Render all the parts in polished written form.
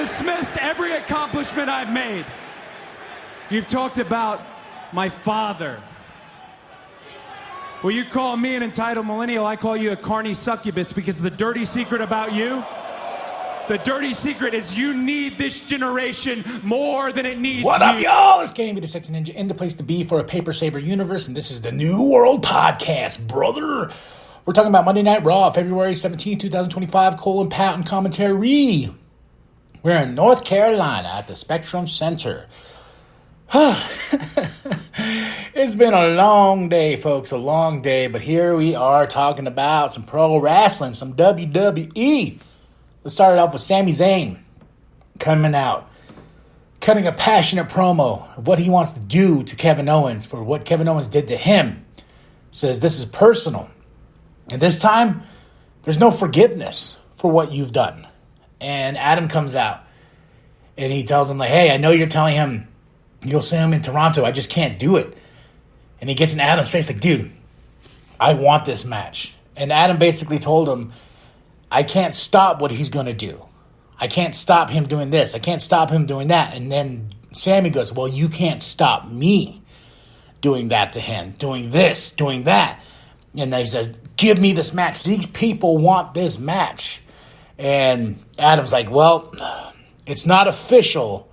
dismissed every accomplishment I've made. You've talked about my father. Well, you call me an entitled millennial, I call you a carny succubus, because the dirty secret about you, the dirty secret is you need this generation more than it needs What you. up, y'all? It's Gaming the Sexy Ninja in the place to be for a Paper Saber universe, and this is the New World Podcast, brother. We're talking about Monday Night Raw, February 17th, 2025, Cole and Pat and commentary. We're in North Carolina at the Spectrum Center. It's been a long day, folks, a long day, but here we are talking about some pro wrestling, some WWE. Let's start it off with Sami Zayn coming out, cutting a passionate promo of what he wants to do to Kevin Owens for what Kevin Owens did to him. Says this is personal. And this time, there's no forgiveness for what you've done. And Adam comes out and he tells him, like, hey, I know you're telling him you'll see him in Toronto. I just can't do it. And he gets in Adam's face like, dude, I want this match. And Adam basically told him, I can't stop what he's going to do. I can't stop him doing this. I can't stop him doing that. And then Sammy goes, well, you can't stop me doing that to him, doing this, doing that. And then he says, give me this match. These people want this match. And Adam's like, well, it's not official.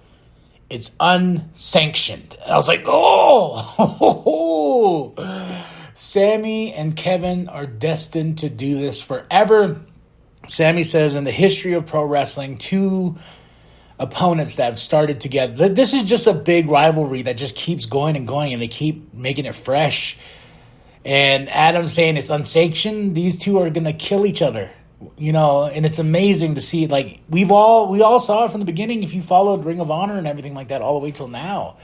It's unsanctioned. And I was like, oh, Sammy and Kevin are destined to do this forever. Sammy says in the history of pro wrestling, two opponents that have started together. This is just a big rivalry that just keeps going and going, and they keep making it fresh. And Adam's saying it's unsanctioned. These two are going to kill each other, you know, and it's amazing to see. Like, we all saw it from the beginning. If you followed Ring of Honor and everything like that all the way till now.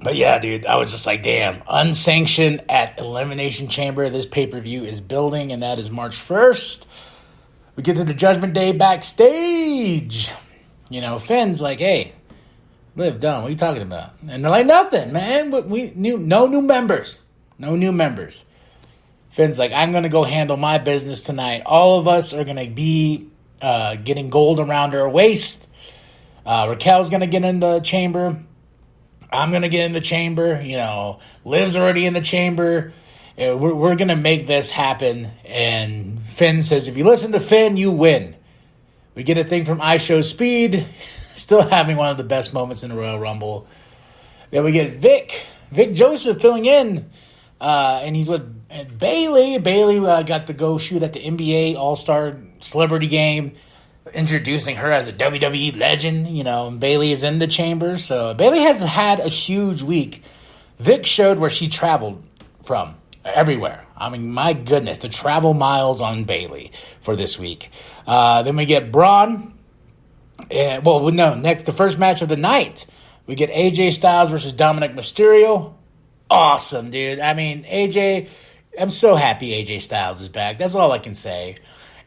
But yeah, dude, I was just like, damn, unsanctioned at Elimination Chamber. This pay-per-view is building, and that is March 1st. We get to the Judgment Day backstage. You know, Finn's like, hey, Liv, Dunn, what are you talking about? And they're like, nothing, man. No new members. No new members. Finn's like, I'm going to go handle my business tonight. All of us are going to be getting gold around her waist. Raquel's going to get in the chamber. I'm going to get in the chamber. You know, Liv's already in the chamber. We're going to make this happen. And Finn says, if you listen to Finn, you win. We get a thing from iShowSpeed. Still having one of the best moments in the Royal Rumble. Then we get Vic Joseph filling in. And he's with Bayley. Bayley got to go shoot at the NBA All-Star Celebrity Game, introducing her as a WWE legend. You know, Bayley is in the chamber. So Bayley has had a huge week. Vic showed where she traveled from. Everywhere. I mean, my goodness, the travel miles on Bayley for this week. Then we get Braun. Next, the first match of the night, we get AJ Styles versus Dominic Mysterio. Awesome, dude. I mean, AJ, I'm so happy AJ Styles is back. That's all I can say.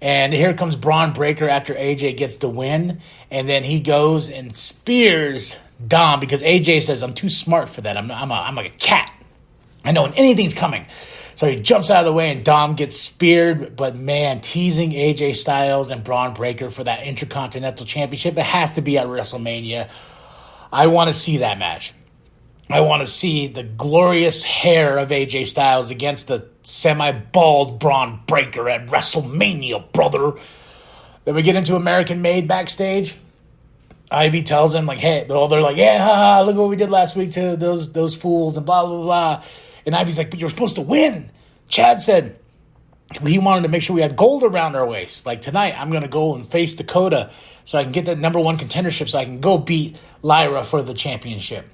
And here comes Braun Breaker after AJ gets the win. And then he goes and spears Dom because AJ says, I'm too smart for that. I'm like a cat. I know when anything's coming. So he jumps out of the way and Dom gets speared. But man, teasing AJ Styles and Braun Breaker for that Intercontinental Championship. It has to be at WrestleMania. I want to see that match. I want to see the glorious hair of AJ Styles against the semi-bald Braun Breaker at WrestleMania, brother. Then we get into American Made backstage. Ivy tells him, like, hey, they're like, yeah, look what we did last week to those fools and blah, blah, blah. And Ivy's like, but you're supposed to win. Chad said he wanted to make sure we had gold around our waist. Like, tonight, I'm going to go and face Dakota so I can get that number one contendership so I can go beat Lyra for the championship.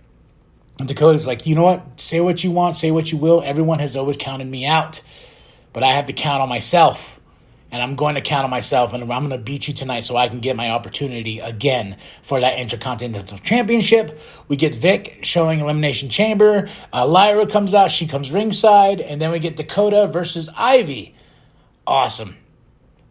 And Dakota's like, you know what? Say what you want, say what you will. Everyone has always counted me out. But I have to count on myself. And I'm going to count on myself, and I'm going to beat you tonight so I can get my opportunity again for that Intercontinental Championship. We get Vic showing Elimination Chamber. Lyra comes out. She comes ringside. And then we get Dakota versus Ivy. Awesome.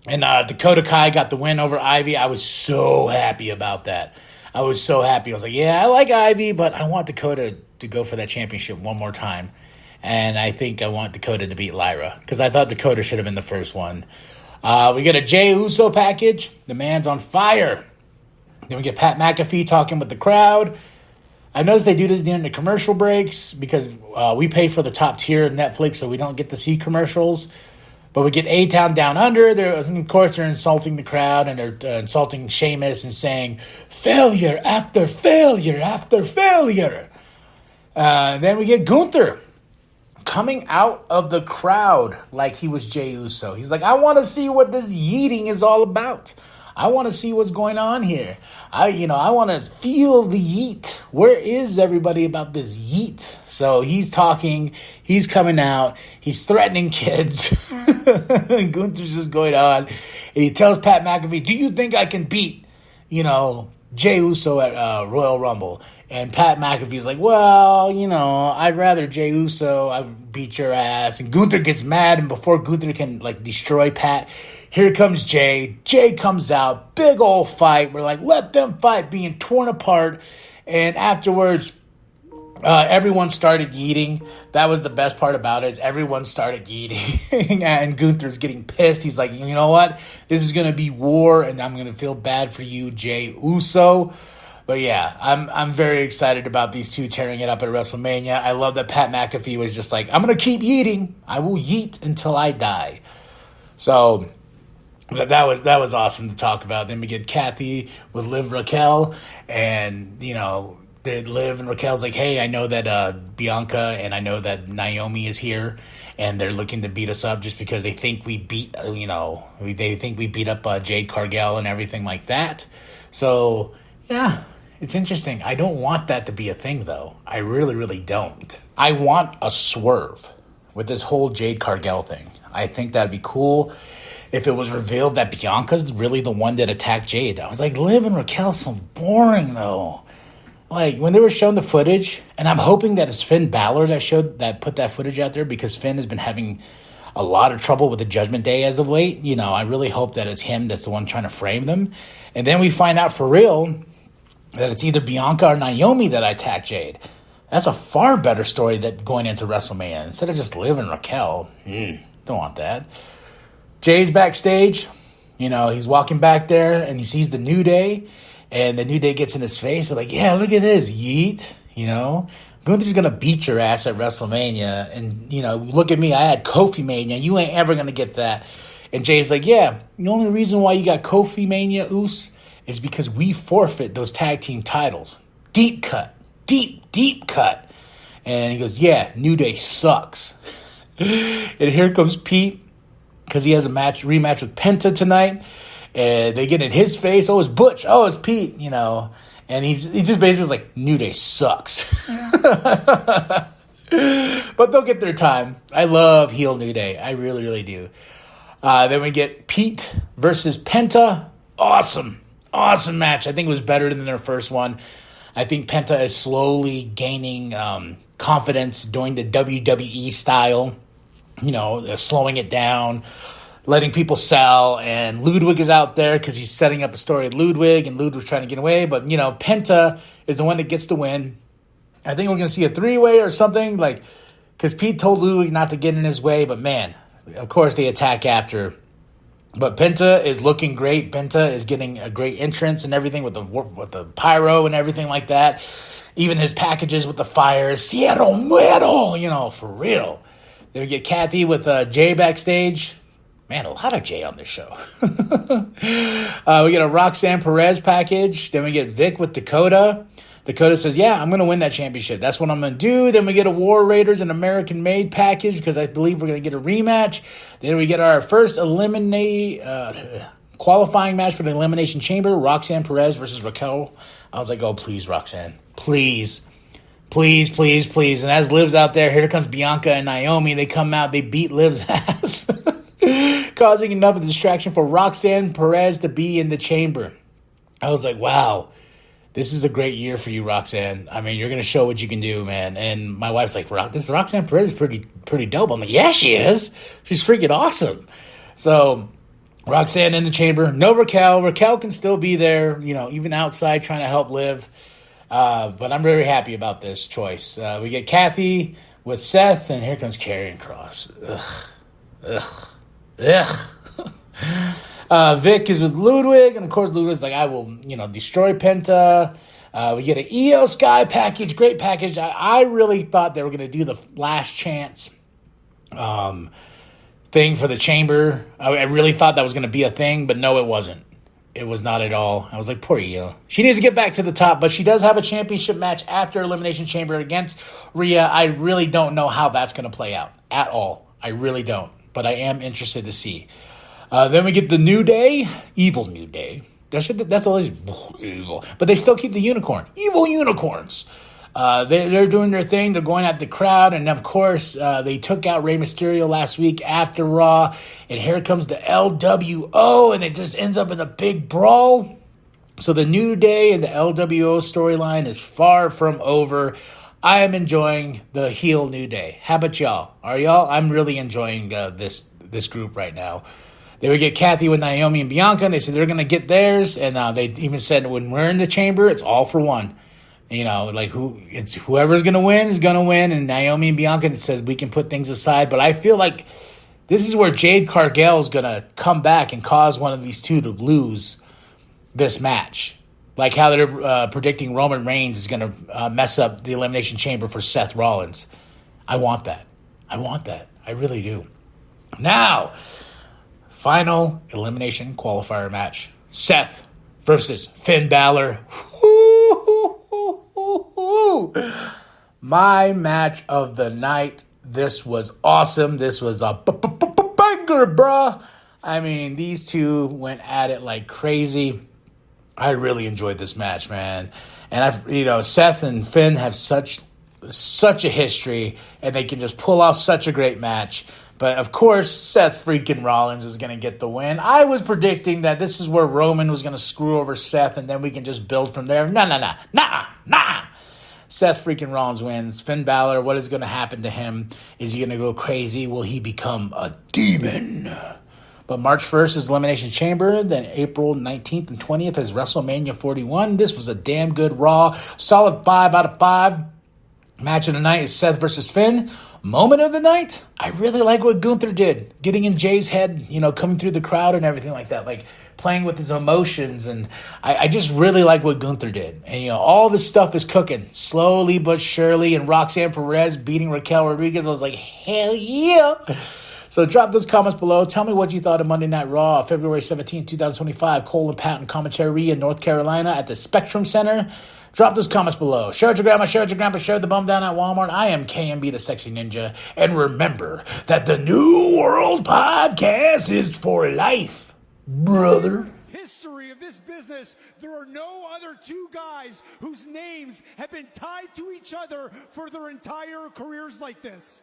And Dakota Kai got the win over Ivy. I was so happy about that. I was so happy. I was like, yeah, I like Ivy, but I want Dakota to go for that championship one more time. And I think I want Dakota to beat Lyra because I thought Dakota should have been the first one. We get a Jey Uso package. The man's on fire. Then we get Pat McAfee talking with the crowd. I noticed they do this during the commercial breaks because we pay for the top tier of Netflix, so we don't get to see commercials. But we get A-Town Down Under. Of course, they're insulting the crowd, and they're insulting Sheamus and saying, failure after failure after failure. Then we get Gunther coming out of the crowd like he was Jey Uso. He's like, I want to see what this yeeting is all about. I want to see what's going on here. I want to feel the yeet. Where is everybody about this yeet? So he's talking. He's coming out. He's threatening kids. And Gunther's just going on. And he tells Pat McAfee, do you think I can beat, Jey Uso at Royal Rumble? And Pat McAfee's like, well, I'd rather Jey Uso. I beat your ass. And Gunther gets mad. And before Gunther can, destroy Pat, here comes Jey. Jey comes out. Big old fight. We're like, let them fight, being torn apart. And afterwards, everyone started yeeting. That was the best part about it, is everyone started yeeting. And Gunther's getting pissed. He's like, you know what? This is going to be war, and I'm going to feel bad for you, Jey Uso. But yeah, I'm very excited about these two tearing it up at WrestleMania. I love that Pat McAfee was just like, I'm going to keep yeeting. I will yeet until I die. So that was awesome to talk about. Then we get Kathy with Liv Raquel, and Liv and Raquel's like, hey, I know that Bianca and I know that Naomi is here, and they're looking to beat us up just because they think we beat they think we beat up Jade Cargill and everything like that. So yeah, it's interesting. I don't want that to be a thing, though. I really, really don't. I want a swerve with this whole Jade Cargill thing. I think that'd be cool if it was revealed that Bianca's really the one that attacked Jade. I was like, Liv and Raquel so boring, though. Like, when they were showing the footage, and I'm hoping that it's Finn Balor that put that footage out there, because Finn has been having a lot of trouble with the Judgment Day as of late. I really hope that it's him that's the one trying to frame them. And then we find out for real that it's either Bianca or Naomi that attacked Jade. That's a far better story that going into WrestleMania. Instead of just Liv and Raquel. Don't want that. Jay's backstage. He's walking back there, and he sees the New Day. And the New Day gets in his face. They're like, yeah, look at this, yeet. Gunther's going to beat your ass at WrestleMania. And, look at me. I had Kofi Mania. You ain't ever going to get that. And Jay's like, yeah, the only reason why you got Kofi Mania, Oos, is because we forfeit those tag team titles. Deep cut. Deep cut. And he goes, yeah, New Day sucks. And here comes Pete, because he has a rematch with Penta tonight. And they get in his face. Oh, it's Butch. Oh, it's Pete, And he just basically is like, New Day sucks. But they'll get their time. I love heel New Day. I really, really do. Then we get Pete versus Penta. Awesome match. I think it was better than their first one. I think Penta is slowly gaining confidence doing the WWE style, slowing it down, letting people sell. And Ludwig is out there because he's setting up a story with Ludwig, and Ludwig's trying to get away. But, Penta is the one that gets the win. I think we're going to see a three-way or something, because Pete told Ludwig not to get in his way. But, man, of course they attack after. But Penta is looking great. Penta is getting a great entrance and everything with the pyro and everything like that. Even his packages with the fire. Cierro Muero, for real. Then we get Kathy with Jay backstage. Man, a lot of Jay on this show. We get a Roxanne Perez package. Then we get Vic with Dakota. Dakota says, yeah, I'm going to win that championship. That's what I'm going to do. Then we get a War Raiders and American Made package, because I believe we're going to get a rematch. Then we get our first qualifying match for the Elimination Chamber, Roxanne Perez versus Raquel. I was like, oh, please, Roxanne. Please. Please, please, please. And as Liv's out there, here comes Bianca and Naomi. They come out. They beat Liv's ass, causing enough of a distraction for Roxanne Perez to be in the chamber. I was like, wow. This is a great year for you, Roxanne. I mean, you're going to show what you can do, man. And my wife's like, this Roxanne Perez is pretty dope. I'm like, yeah, she is. She's freaking awesome. So Roxanne in the chamber. No Raquel. Raquel can still be there, even outside trying to help Liv. But I'm very happy about this choice. We get Kathy with Seth, and here comes Karrion Kross. Ugh. Vic is with Ludwig, and of course Ludwig's like, I will, destroy Penta. We get an EO Sky package, great package. I really thought they were going to do the last chance thing for the chamber. I really thought that was going to be a thing, but no, it wasn't. It was not at all. I was like, poor Io. She needs to get back to the top, but she does have a championship match after Elimination Chamber against Rhea. I really don't know how that's going to play out at all. I really don't, but I am interested to see. Then we get the New Day, evil New Day. That's always evil, but they still keep the unicorn. Evil unicorns. They're doing their thing. They're going at the crowd, and of course, they took out Rey Mysterio last week after Raw. And here comes the LWO, and it just ends up in a big brawl. So the New Day and the LWO storyline is far from over. I am enjoying the heel New Day. How about y'all? Are y'all? I'm really enjoying this group right now. They would get Kathy with Naomi and Bianca, and they said they're going to get theirs. And they even said when we're in the chamber, it's all for one. Whoever's going to win is going to win. And Naomi and Bianca says we can put things aside. But I feel like this is where Jade Cargill is going to come back and cause one of these two to lose this match. Like how they're predicting Roman Reigns is going to mess up the Elimination Chamber for Seth Rollins. I want that. I really do. Now, final elimination qualifier match. Seth versus Finn Balor. My match of the night. This was awesome. This was a banger, bruh. I mean, these two went at it like crazy. I really enjoyed this match, man. And Seth and Finn have such a history, and they can just pull off such a great match. But of course, Seth freaking Rollins was going to get the win. I was predicting that this is where Roman was going to screw over Seth, and then we can just build from there. Nah. Seth freaking Rollins wins. Finn Balor, what is going to happen to him? Is he going to go crazy? Will he become a demon? But March 1st is Elimination Chamber. Then April 19th and 20th is WrestleMania 41. This was a damn good Raw. Solid 5 out of 5. Match of the night is Seth versus Finn. Moment of the night, I really like what Gunther did. Getting in Jay's head, coming through the crowd and everything like that. Like playing with his emotions. And I just really like what Gunther did. And, all this stuff is cooking. Slowly but surely. And Roxanne Perez beating Raquel Rodriguez. I was like, hell yeah. So drop those comments below. Tell me what you thought of Monday Night Raw, February 17, 2025. Cole and Patton commentary in North Carolina at the Spectrum Center. Drop those comments below. Share it with your grandma, share it with your grandpa, share the bum down at Walmart. I am KMB, the Sexy Ninja. And remember that the New World Podcast is for life, brother. History of this business, there are no other two guys whose names have been tied to each other for their entire careers like this.